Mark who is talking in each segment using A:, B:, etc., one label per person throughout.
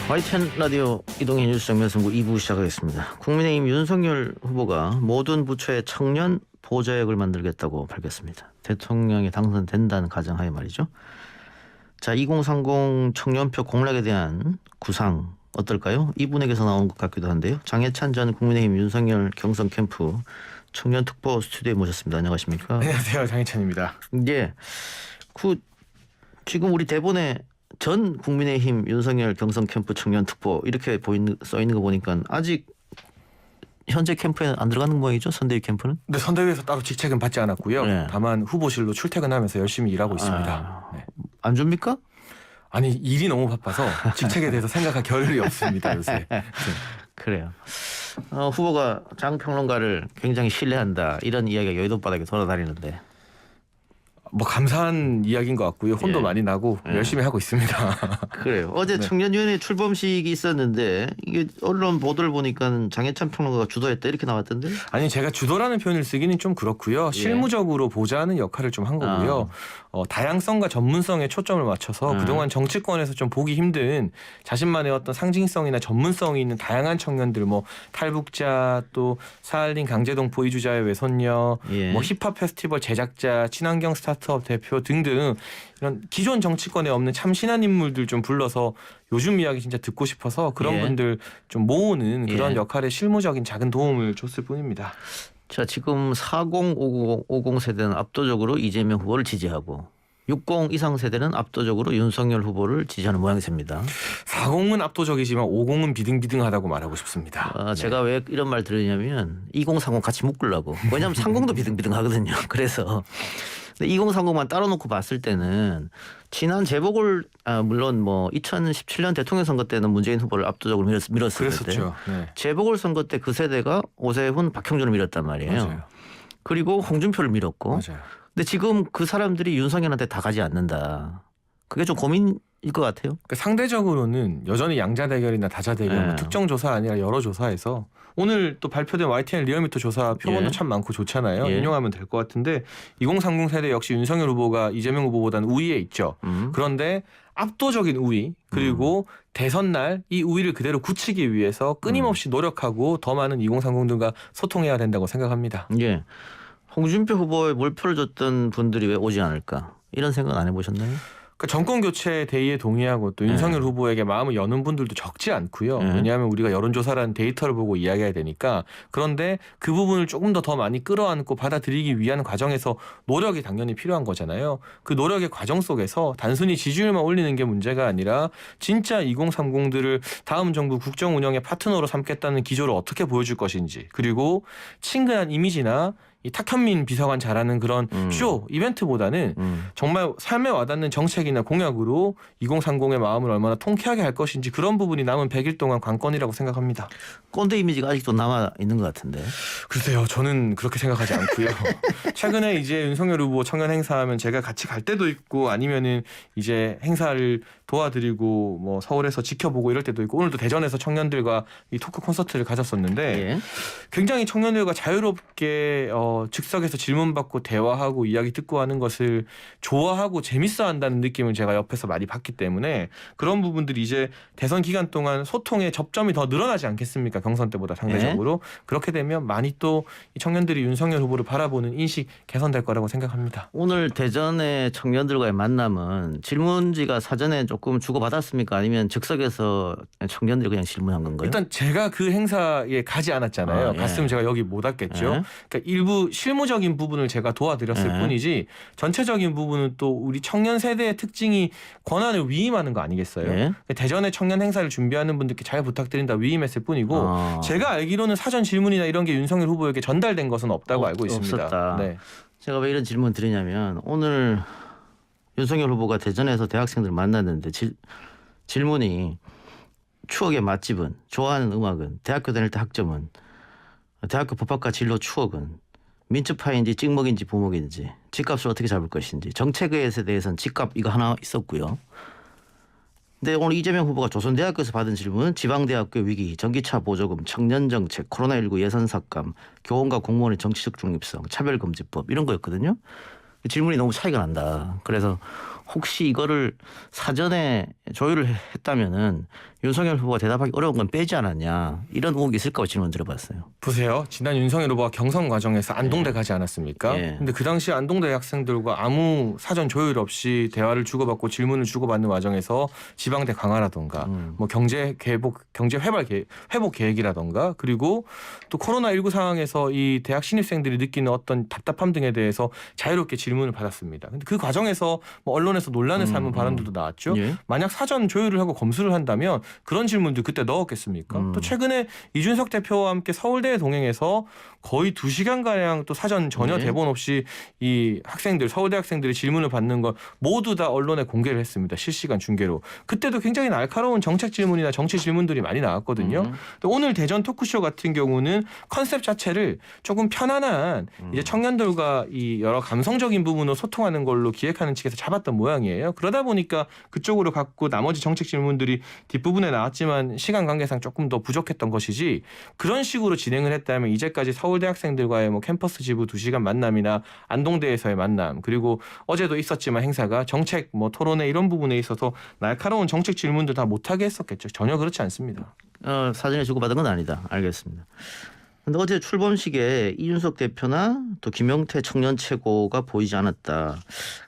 A: YTN 라디오 이동희 뉴스 정면승부 2부 시작하겠습니다. 국민의힘 윤석열 후보가 모든 부처의 청년 보좌역을 만들겠다고 밝혔습니다. 대통령이 당선된다는 가정하에 말이죠. 자, 2030 청년표 공략에 대한 구상 어떨까요? 이분에게서 나온 것 같기도 한데요. 장해찬 전 국민의힘 윤석열 경선 캠프 청년 특보 스튜디오에 모셨습니다. 안녕하십니까?
B: 안녕하세요, 장해찬입니다.
A: 예, 지금 우리 대본에 전 국민의힘 윤석열 경선 캠프 청년 특보 이렇게 써 있는 거 보니까 아직 현재 캠프에 안 들어가는 모양이죠? 선대위 캠프는?
B: 네, 선대위에서 따로 직책은 받지 않았고요.
A: 네.
B: 다만 후보실로 출퇴근하면서 열심히 일하고 있습니다. 네.
A: 안 줍니까?
B: 아니, 일이 너무 바빠서 직책에 대해서 생각할 겨를이 없습니다, 요새. 네.
A: 그래요. 후보가 장 평론가를 굉장히 신뢰한다 이런 이야기가 여의도 바닥에 돌아다니는데.
B: 뭐 감사한 이야기인 것 같고요. 혼도
A: 예.
B: 많이 나고 열심히 하고 있습니다.
A: 그래요. 어제
B: 네.
A: 청년위원회 출범식이 있었는데 이게 언론 보도를 보니까 장해찬 평론가가 주도했다 이렇게 나왔던데.
B: 아니, 제가 주도라는 표현을 쓰기는 좀 그렇고요. 실무적으로 보좌하는 역할을 좀 한 거고요. 다양성과 전문성에 초점을 맞춰서 그동안 정치권에서 좀 보기 힘든 자신만의 어떤 상징성이나 전문성이 있는 다양한 청년들, 뭐 탈북자, 또 사할린 강제동포 이주자의 외손녀,
A: 예.
B: 뭐 힙합 페스티벌 제작자, 친환경 스타트업 대표 등등 이런 기존 정치권에 없는 참신한 인물들 좀 불러서 요즘 이야기 진짜 듣고 싶어서 그런
A: 예.
B: 분들 좀 모으는 그런
A: 예.
B: 역할에 실무적인 작은 도움을 줬을 뿐입니다.
A: 자, 지금 40, 50 세대는 압도적으로 이재명 후보를 지지하고 60 이상 세대는 압도적으로 윤석열 후보를 지지하는 모양새입니다.
B: 40은 압도적이지만 50은 비등비등하다고 말하고 싶습니다.
A: 제가 왜 이런 말 들으냐면 20, 30 같이 묶으려고. 왜냐하면 30도 비등비등하거든요. 그래서 2030만 따로 놓고 봤을 때는 지난 재보궐 물론 뭐 2017년 대통령 선거 때는 문재인 후보를 압도적으로 밀었을
B: 그랬었죠.
A: 때
B: 네.
A: 재보궐 선거 때 그 세대가 오세훈, 박형준을 밀었단 말이에요.
B: 맞아요.
A: 그리고 홍준표를 밀었고.
B: 맞아요.
A: 근데 지금 그 사람들이 윤석열한테 다 가지 않는다. 그게 좀 고민일 것 같아요.
B: 그러니까 상대적으로는 여전히 양자 대결이나 다자 대결, 뭐 특정 조사 아니라 여러 조사에서 오늘 또 발표된 YTN 리얼미터 조사 표본도
A: 예.
B: 참 많고 좋잖아요.
A: 예.
B: 인용하면 될 것 같은데 2030 세대 역시 윤석열 후보가 이재명 후보보다는 우위에 있죠. 그런데 압도적인 우위 그리고 대선 날 이 우위를 그대로 굳히기 위해서 끊임없이 노력하고 더 많은 2030들과 소통해야 된다고 생각합니다.
A: 예. 홍준표 후보에 몰표를 줬던 분들이 왜 오지 않을까? 이런 생각 안 해보셨나요?
B: 그러니까 정권 교체 대의에 동의하고 또 윤석열 후보에게 마음을 여는 분들도 적지 않고요. 왜냐하면 우리가 여론조사라는 데이터를 보고 이야기해야 되니까. 그런데 그 부분을 조금 더 많이 끌어안고 받아들이기 위한 과정에서 노력이 당연히 필요한 거잖아요. 그 노력의 과정 속에서 단순히 지지율만 올리는 게 문제가 아니라 진짜 2030들을 다음 정부 국정 운영의 파트너로 삼겠다는 기조를 어떻게 보여줄 것인지, 그리고 친근한 이미지나 이 탁현민 비서관 잘하는 그런 쇼 이벤트보다는 정말 삶에 와닿는 정책이나 공약으로 2030의 마음을 얼마나 통쾌하게 할 것인지 그런 부분이 남은 100일 동안 관건이라고 생각합니다.
A: 꼰대 이미지가 아직도 남아 있는 것 같은데.
B: 글쎄요, 저는 그렇게 생각하지 않고요. 최근에 이제 윤석열 후보 청년 행사하면 제가 같이 갈 때도 있고 아니면은 이제 행사를 도와드리고 뭐 서울에서 지켜보고 이럴 때도 있고 오늘도 대전에서 청년들과 이 토크 콘서트를 가졌었는데
A: 예.
B: 굉장히 청년들과 자유롭게 즉석에서 질문받고 대화하고 이야기 듣고 하는 것을 좋아하고 재밌어한다는 느낌을 제가 옆에서 많이 받기 때문에 그런 부분들이 이제 대선 기간 동안 소통의 접점이 더 늘어나지 않겠습니까? 경선 때보다 상대적으로. 그렇게 되면 많이 또 이 청년들이 윤석열 후보를 바라보는 인식 개선될 거라고 생각합니다.
A: 오늘 대전의 청년들과의 만남은 질문지가 사전에 조금 주고받았습니까? 아니면 즉석에서 청년들이 그냥 질문한 건가요?
B: 일단 제가 그 행사에 가지 않았잖아요.
A: 예.
B: 갔으면 제가 여기 못 왔겠죠.
A: 예.
B: 그러니까 일부 실무적인 부분을 제가 도와드렸을
A: 예.
B: 뿐이지 전체적인 부분은 또 우리 청년 세대의 특징이 권한을 위임하는 거 아니겠어요?
A: 예.
B: 대전에 청년 행사를 준비하는 분들께 잘 부탁드린다 위임했을 뿐이고 제가 알기로는 사전 질문이나 이런 게 윤석열 후보에게 전달된 것은 없다고 알고 있습니다.
A: 없었다.
B: 네.
A: 제가 왜 이런 질문 드리냐면 오늘 윤석열 후보가 대전에서 대학생들 만났는데 질문이 추억의 맛집은, 좋아하는 음악은, 대학교 다닐 때 학점은, 대학교 법학과 진로 추억은, 민첩파인지 찍먹인지 부먹인지, 집값을 어떻게 잡을 것인지, 정책에 대해서는 집값 이거 하나 있었고요. 근데 오늘 이재명 후보가 조선대학교에서 받은 질문은 지방대학교 위기, 전기차 보조금, 청년정책, 코로나19 예산 삭감, 교원과 공무원의 정치적 중립성, 차별금지법 이런 거였거든요. 질문이 너무 차이가 난다. 그래서 혹시 이거를 사전에 조율을 했다면은 윤석열 후보가 대답하기 어려운 건 빼지 않았냐 이런 의혹이 있을까 질문 드려봤어요.
B: 보세요. 지난 윤석열 후보가 경선 과정에서 안동대 가지 않았습니까?
A: 예.
B: 근데 그 당시 안동대 학생들과 아무 사전 조율 없이 대화를 주고받고 질문을 주고받는 과정에서 지방대 강화라던가 뭐 경제 회복 계획이라던가 그리고 또 코로나19 상황에서 이 대학 신입생들이 느끼는 어떤 답답함 등에 대해서 자유롭게 질문을 받았습니다. 근데 그 과정에서 뭐 언론에서 논란을 삼은 발언들도 나왔죠.
A: 예.
B: 만약 사전 조율을 하고 검수를 한다면 그런 질문도 그때 넣었겠습니까? 또 최근에 이준석 대표와 함께 서울대에 동행해서 거의 2시간가량 또 사전 전혀
A: 네.
B: 대본 없이 이 학생들, 서울대 학생들이 질문을 받는 걸 모두 다 언론에 공개를 했습니다. 실시간 중계로. 그때도 굉장히 날카로운 정책 질문이나 정치 질문들이 많이 나왔거든요. 또 오늘 대전 토크쇼 같은 경우는 컨셉 자체를 조금 편안한 이제 청년들과 이 여러 감성적인 부분으로 소통하는 걸로 기획하는 측에서 잡았던 모양이에요. 그러다 보니까 그쪽으로 갔고 나머지 정책 질문들이 뒷부분에 나왔지만 시간 관계상 조금 더 부족했던 것이지 그런 식으로 진행을 했다면 이제까지 서울대 학생들과의 뭐 캠퍼스 지부 2시간 만남이나 안동대에서의 만남 그리고 어제도 있었지만 행사가 정책 뭐 토론회 이런 부분에 있어서 날카로운 정책 질문도 다 못하게 했었겠죠. 전혀 그렇지 않습니다.
A: 사전에 주고받은 건 아니다. 알겠습니다. 근데 어제 출범식에 이준석 대표나 또 김용태 청년 최고가 보이지 않았다.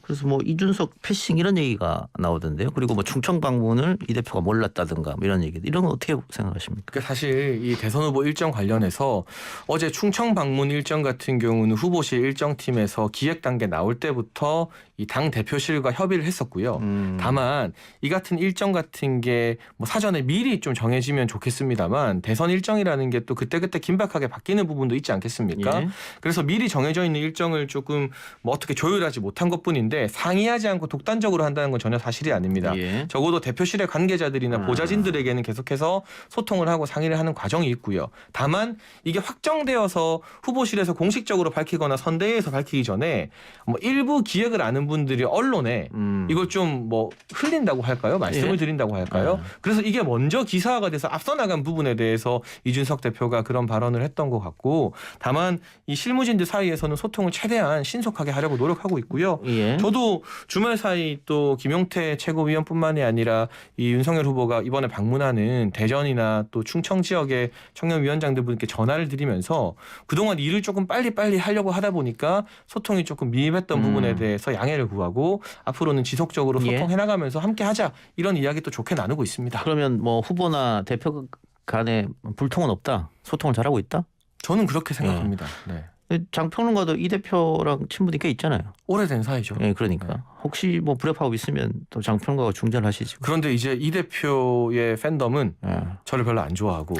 A: 그래서 뭐 이준석 패싱 이런 얘기가 나오던데요. 그리고 뭐 충청 방문을 이 대표가 몰랐다든가 뭐 이런 얘기. 이런 건 어떻게 생각하십니까?
B: 그 사실 이 대선 후보 일정 관련해서 어제 충청 방문 일정 같은 경우는 후보실 일정팀에서 기획 단계 나올 때부터 이 당 대표실과 협의를 했었고요. 다만 이 같은 일정 같은 게 뭐 사전에 미리 좀 정해지면 좋겠습니다만 대선 일정이라는 게 또 그때그때 긴박하게 바뀌는 부분도 있지 않겠습니까?
A: 예.
B: 그래서 미리 정해져 있는 일정을 조금 뭐 어떻게 조율하지 못한 것뿐인데 상의하지 않고 독단적으로 한다는 건 전혀 사실이 아닙니다.
A: 예.
B: 적어도 대표실의 관계자들이나 보좌진들에게는 계속해서 소통을 하고 상의를 하는 과정이 있고요. 다만 이게 확정되어서 후보실에서 공식적으로 밝히거나 선대위에서 밝히기 전에 뭐 일부 기획을 아는 분들이 언론에 이걸 좀 뭐 흘린다고 할까요? 말씀을
A: 예.
B: 드린다고 할까요? 그래서 이게 먼저 기사화가 돼서 앞서 나간 부분에 대해서 이준석 대표가 그런 발언을 했던 것 같고 다만 이 실무진들 사이에서는 소통을 최대한 신속하게 하려고 노력하고 있고요.
A: 예.
B: 저도 주말 사이 또 김용태 최고위원뿐만이 아니라 이 윤석열 후보가 이번에 방문하는 대전이나 또 충청 지역의 청년위원장들 분께 전화를 드리면서 그동안 일을 조금 빨리빨리 하려고 하다 보니까 소통이 조금 미흡했던 부분에 대해서 양해를 구하고 앞으로는 지속적으로
A: 예.
B: 소통해 나가면서 함께 하자 이런 이야기 또 좋게 나누고 있습니다.
A: 그러면 뭐 후보나 대표 간에 불통은 없다. 소통을 잘하고 있다.
B: 저는 그렇게 생각합니다. 네.
A: 장평론가도 이 대표랑 친분이 꽤 있잖아요.
B: 오래된 사이죠.
A: 예, 그러니까
B: 네.
A: 혹시 뭐 불협화음 있으면 또 장평론가가 중재를 하시지.
B: 그런데 이제 이 대표의 팬덤은
A: 예.
B: 저를 별로 안 좋아하고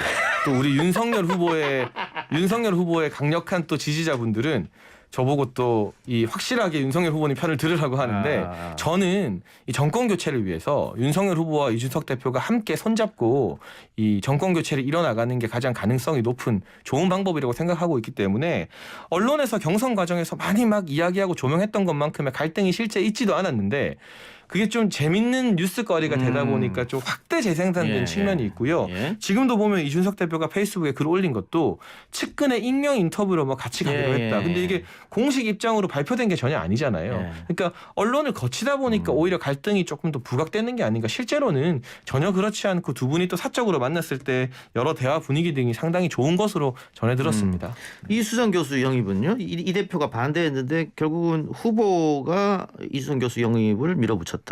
B: 또 우리 윤석열 후보의 강력한 또 지지자분들은 저보고 또 이 확실하게 윤석열 후보님 편을 들으라고 하는데 저는 이 정권 교체를 위해서 윤석열 후보와 이준석 대표가 함께 손잡고 이 정권 교체를 이뤄나가는 게 가장 가능성이 높은 좋은 방법이라고 생각하고 있기 때문에 언론에서 경선 과정에서 많이 막 이야기하고 조명했던 것만큼의 갈등이 실제 있지도 않았는데 그게 좀 재밌는 뉴스거리가 되다 보니까 좀 확대 재생산된
A: 예,
B: 측면이 있고요.
A: 예.
B: 지금도 보면 이준석 대표가 페이스북에 글 올린 것도 측근의 익명 인터뷰로 뭐 같이 가기로
A: 예,
B: 했다. 근데
A: 예.
B: 이게 공식 입장으로 발표된 게 전혀 아니잖아요.
A: 예.
B: 그러니까 언론을 거치다 보니까 오히려 갈등이 조금 더 부각되는 게 아닌가. 실제로는 전혀 그렇지 않고 두 분이 또 사적으로 만났을 때 여러 대화 분위기 등이 상당히 좋은 것으로 전해 들었습니다.
A: 이수정 교수 영입은요. 이 대표가 반대했는데 결국은 후보가 이수정 교수 영입을 밀어붙였다.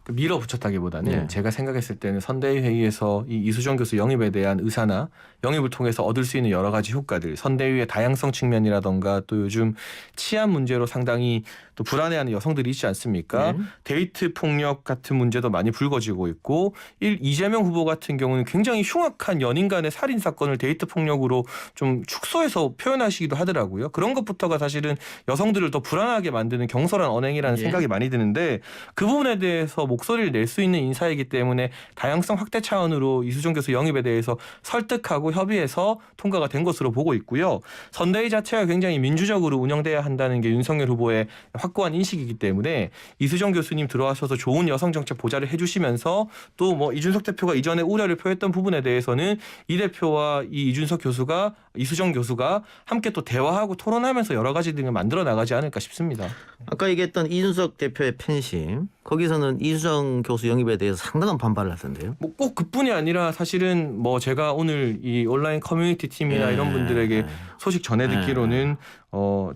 B: 밀어붙였다기보다는
A: 네.
B: 제가 생각했을 때는 선대위 회의에서 이 이수정 교수 영입에 대한 의사나 영입을 통해서 얻을 수 있는 여러 가지 효과들, 선대위의 다양성 측면이라던가 또 요즘 치안 문제로 상당히 또 불안해하는 여성들이 있지 않습니까?
A: 네.
B: 데이트 폭력 같은 문제도 많이 불거지고 있고 이재명 후보 같은 경우는 굉장히 흉악한 연인 간의 살인 사건을 데이트 폭력으로 좀 축소해서 표현하시기도 하더라고요. 그런 것부터가 사실은 여성들을 더 불안하게 만드는 경솔한 언행이라는
A: 예.
B: 생각이 많이 드는데 그 부분에 대해서 목소리를 낼 수 있는 인사이기 때문에 다양성 확대 차원으로 이수정 교수 영입에 대해서 설득하고 협의해서 통과가 된 것으로 보고 있고요. 선대위 자체가 굉장히 민주적으로 운영돼야 한다는 게 윤석열 후보의 확고한 인식이기 때문에 이수정 교수님 들어와셔서 좋은 여성 정책 보좌를 해주시면서 또 뭐 이준석 대표가 이전에 우려를 표했던 부분에 대해서는 이 대표와 이 이준석 교수가 이수정 교수가 함께 또 대화하고 토론하면서 여러 가지 등을 만들어 나가지 않을까 싶습니다.
A: 아까 얘기했던 이준석 대표의 팬심 거기서는 이수정 교수 영입에 대해서 상당한 반발을 하던데요.
B: 뭐 꼭 그뿐이 아니라 사실은 뭐 제가 오늘 이 온라인 커뮤니티 팀이나 이런 분들에게 소식 전해 듣기로는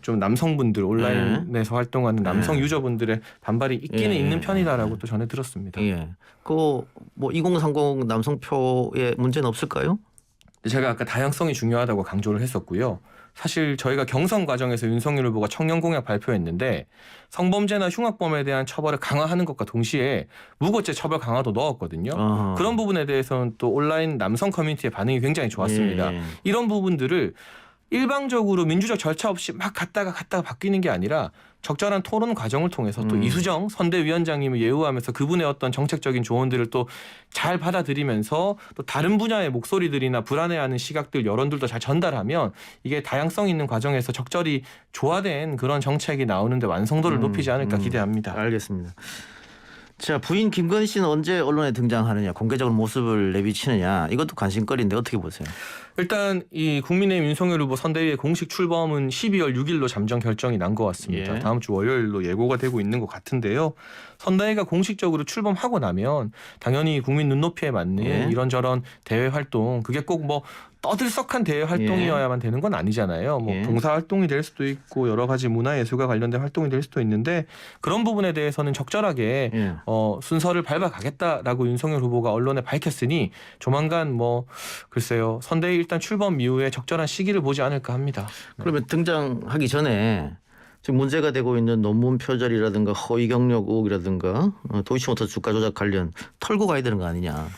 B: 좀 남성분들 온라인에서 활동하는 남성 유저분들의 반발이 있기는 있는 편이다라고 또 전해 들었습니다.
A: 예. 그 뭐 2030 남성표에 문제는 없을까요?
B: 제가 아까 다양성이 중요하다고 강조를 했었고요. 사실 저희가 경선 과정에서 윤석열 후보가 청년 공약 발표했는데 성범죄나 흉악범에 대한 처벌을 강화하는 것과 동시에 무고죄 처벌 강화도 넣었거든요. 그런 부분에 대해서는 또 온라인 남성 커뮤니티의 반응이 굉장히 좋았습니다. 이런 부분들을 일방적으로 민주적 절차 없이 막 갔다가 바뀌는 게 아니라 적절한 토론 과정을 통해서 또 이수정 선대위원장님을 예우하면서 그분의 어떤 정책적인 조언들을 또 잘 받아들이면서 또 다른 분야의 목소리들이나 불안해하는 시각들 여론들도 잘 전달하면 이게 다양성 있는 과정에서 적절히 조화된 그런 정책이 나오는데 완성도를 높이지 않을까 기대합니다.
A: 알겠습니다. 자, 부인 김건희 씨는 언제 언론에 등장하느냐, 공개적으로 모습을 내비치느냐, 이것도 관심거리인데 어떻게 보세요?
B: 일단 이 국민의힘 윤석열 후보 선대위의 공식 출범은 12월 6일로 잠정 결정이 난 것 같습니다. 다음 주 월요일로 예고가 되고 있는 것 같은데요. 선대위가 공식적으로 출범하고 나면 당연히 국민 눈높이에 맞는 이런저런 대외 활동, 그게 꼭 뭐 떠들썩한 대외 활동이어야만 되는 건 아니잖아요. 뭐 봉사 활동이 될 수도 있고 여러 가지 문화예술과 관련된 활동이 될 수도 있는데 그런 부분에 대해서는 적절하게 순서를 밟아가겠다라고 윤석열 후보가 언론에 밝혔으니 조만간 뭐 글쎄요 선대위 일단 출범 이후에 적절한 시기를 보지 않을까 합니다.
A: 그러면 등장하기 전에 지금 문제가 되고 있는 논문 표절이라든가 허위 경력 의혹이라든가 도이치모터 주가 조작 관련 털고 가야 되는 거 아니냐.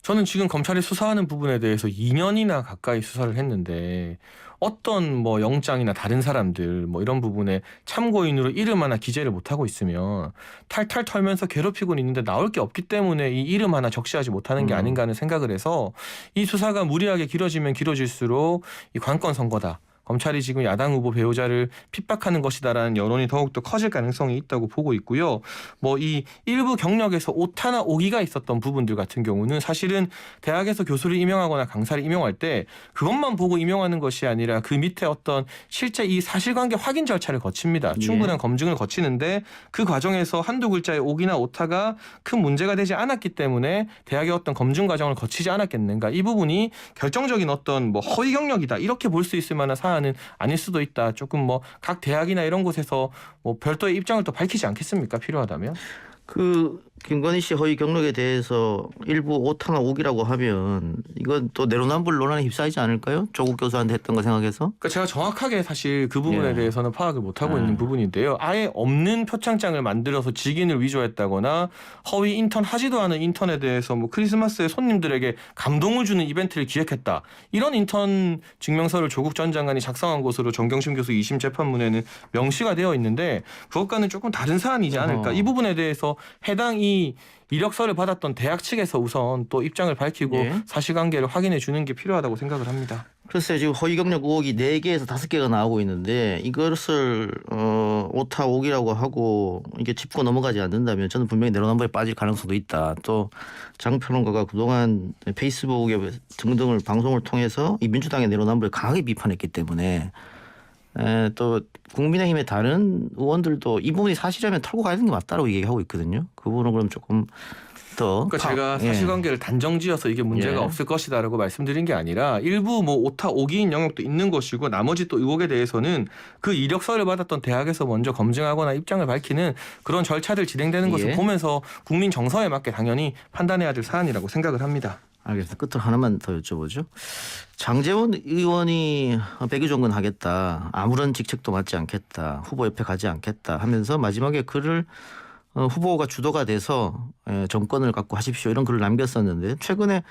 B: 저는 지금 검찰이 수사하는 부분에 대해서 2년이나 가까이 수사를 했는데 어떤 뭐 영장이나 다른 사람들 뭐 이런 부분에 참고인으로 이름 하나 기재를 못하고 있으면 탈탈 털면서 괴롭히고 있는데 나올 게 없기 때문에 이 이름 하나 적시하지 못하는 게 아닌가 하는 생각을 해서 이 수사가 무리하게 길어지면 길어질수록 이 관건 선거다. 검찰이 지금 야당 후보 배우자를 핍박하는 것이다라는 여론이 더욱더 커질 가능성이 있다고 보고 있고요. 뭐 이 일부 경력에서 오타나 오기가 있었던 부분들 같은 경우는 사실은 대학에서 교수를 임용하거나 강사를 임용할 때 그것만 보고 임용하는 것이 아니라 그 밑에 어떤 실제 이 사실관계 확인 절차를 거칩니다. 충분한 검증을 거치는데 그 과정에서 한두 글자의 오기나 오타가 큰 문제가 되지 않았기 때문에 대학의 어떤 검증 과정을 거치지 않았겠는가. 이 부분이 결정적인 어떤 뭐 허위 경력이다 이렇게 볼 수 있을 만한 사안은 아닐 수도 있다. 조금 뭐 각 대학이나 이런 곳에서 뭐 별도의 입장을 또 밝히지 않겠습니까? 필요하다면.
A: 그 김건희 씨 허위 경력에 대해서 일부 오타나 오기라고 하면 이건 또 내로남불 논란에 휩싸이지 않을까요? 조국 교수한테 했던 거 생각해서.
B: 그러니까 제가 정확하게 사실 그 부분에 대해서는 파악을 못하고 있는 부분인데요. 아예 없는 표창장을 만들어서 직인을 위조했다거나 허위 인턴 하지도 않은 인턴에 대해서 뭐 크리스마스에 손님들에게 감동을 주는 이벤트를 기획했다. 이런 인턴 증명서를 조국 전 장관이 작성한 것으로 정경심 교수 2심 재판문에는 명시가 되어 있는데 그것과는 조금 다른 사안이지 않을까. 이 부분에 대해서 해당 이 이력서를 받았던 대학 측에서 우선 또 입장을 밝히고 사실관계를 확인해 주는 게 필요하다고 생각을 합니다.
A: 글쎄요. 지금 허위 경력 의혹이 4개에서 5개가 나오고 있는데 이것을 오타 오기라고 하고 이게 짚고 넘어가지 않는다면 저는 분명히 내로남불에 빠질 가능성도 있다. 또 장평론가가 그동안 페이스북에 등등을 방송을 통해서 이 민주당의 내로남불을 강하게 비판했기 때문에 또 국민의힘의 다른 의원들도 이 부분이 사실이라면 털고 가야 되는 게 맞다라고 얘기하고 있거든요. 그 부분은 그럼 조금 더.
B: 그러니까 제가 사실관계를 단정지어서 이게 문제가 없을 것이다라고 말씀드린 게 아니라 일부 뭐 오타 오기인 영역도 있는 것이고 나머지 또 의혹에 대해서는 그 이력서를 받았던 대학에서 먼저 검증하거나 입장을 밝히는 그런 절차들 진행되는 것을 보면서 국민 정서에 맞게 당연히 판단해야 될 사안이라고 생각을 합니다.
A: 알겠습니다. 끝으로 하나만 더 여쭤보죠. 장제원 의원이 백의종군 하겠다. 아무런 직책도 맡지 않겠다. 후보 옆에 가지 않겠다 하면서 마지막에 글을 후보가 주도가 돼서 정권을 갖고 하십시오 이런 글을 남겼었는데 최근에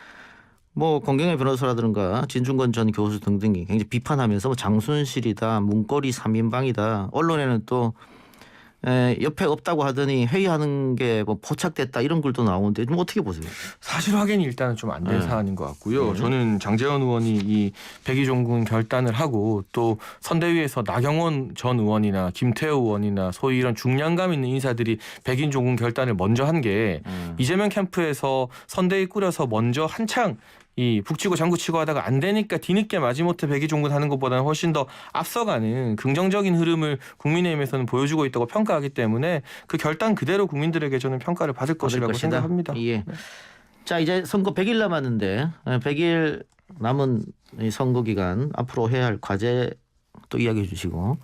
A: 뭐 권경의 변호사라든가 진중권 전 교수 등등이 굉장히 비판하면서 뭐 장순실이다. 문고리 3인방이다. 언론에는 또 옆에 없다고 하더니 회의하는 게 뭐 포착됐다 이런 글도 나오는데 좀 어떻게 보세요?
B: 사실 확인이 일단은 좀 안 된 사안인 것 같고요. 저는 장제원 의원이 이 백의종군 결단을 하고 또 선대위에서 나경원 전 의원이나 김태호 의원이나 소위 이런 중량감 있는 인사들이 백의종군 결단을 먼저 한 게 이재명 캠프에서 선대위 꾸려서 먼저 한창 이 북치고 장구치고 하다가 안 되니까 뒤늦게 마지못해 백의종군 하는 것보다는 훨씬 더 앞서가는 긍정적인 흐름을 국민의힘에서는 보여주고 있다고 평가하기 때문에 그 결단 그대로 국민들에게 저는 평가를 받을 것이라고
A: 것이다.
B: 생각합니다.
A: 예. 자, 이제 선거 100일 남았는데 100일 남은 이 선거 기간 앞으로 해야 할 과제 또 이야기해 주시고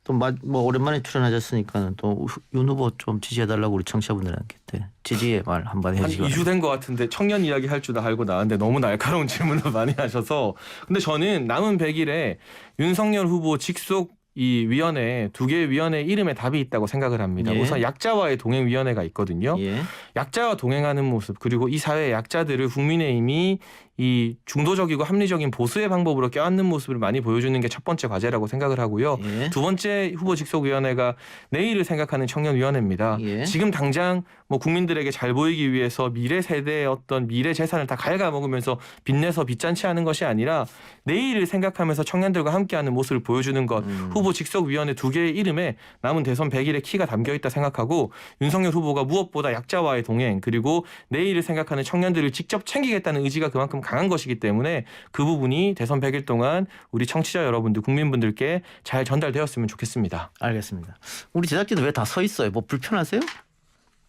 A: 또 뭐 오랜만에 출연하셨으니까 또 윤 후보 좀 지지해달라고 우리 청취자분들한테 지지의 말 한마디
B: 한
A: 해주시기
B: 2주 된 것 같은데 청년 이야기 할 줄 다 알고 나왔는데 너무 날카로운 질문을 많이 하셔서 근데 저는 남은 100일에 윤석열 후보 직속 이 위원회 2개의 위원회 이름에 답이 있다고 생각을 합니다.
A: 예.
B: 우선 약자와의 동행위원회가 있거든요.
A: 예.
B: 약자와 동행하는 모습 그리고 이 사회의 약자들을 국민의힘이 이 중도적이고 합리적인 보수의 방법으로 껴안는 모습을 많이 보여주는 게 첫 번째 과제라고 생각을 하고요.
A: 예.
B: 두 번째 후보 직속위원회가 내일을 생각하는 청년위원회입니다.
A: 예.
B: 지금 당장 뭐 국민들에게 잘 보이기 위해서 미래 세대의 어떤 미래 재산을 다 갉아먹으면서 빚내서 빚잔치 하는 것이 아니라 내일을 생각하면서 청년들과 함께하는 모습을 보여주는 것 후보 직속위원회 2개의 이름에 남은 대선 100일의 키가 담겨있다 생각하고 윤석열 후보가 무엇보다 약자와의 동행 그리고 내일을 생각하는 청년들을 직접 챙기겠다는 의지가 그만큼 강한 것이기 때문에 그 부분이 대선 100일 동안 우리 청취자 여러분들 국민분들께 잘 전달되었으면 좋겠습니다.
A: 알겠습니다. 우리 제작진은 왜 다 서 있어요? 뭐 불편하세요?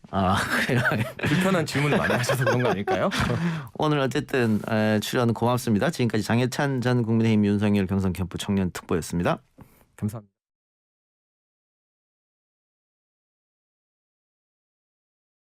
A: 아, 그래요.
B: 불편한 질문을 많이 하셔서 그런 거 아닐까요?
A: 오늘 어쨌든 출연 고맙습니다. 지금까지 장해찬 전 국민의힘 윤석열 경선 캠프 청년 특보였습니다.
B: 감사합니다.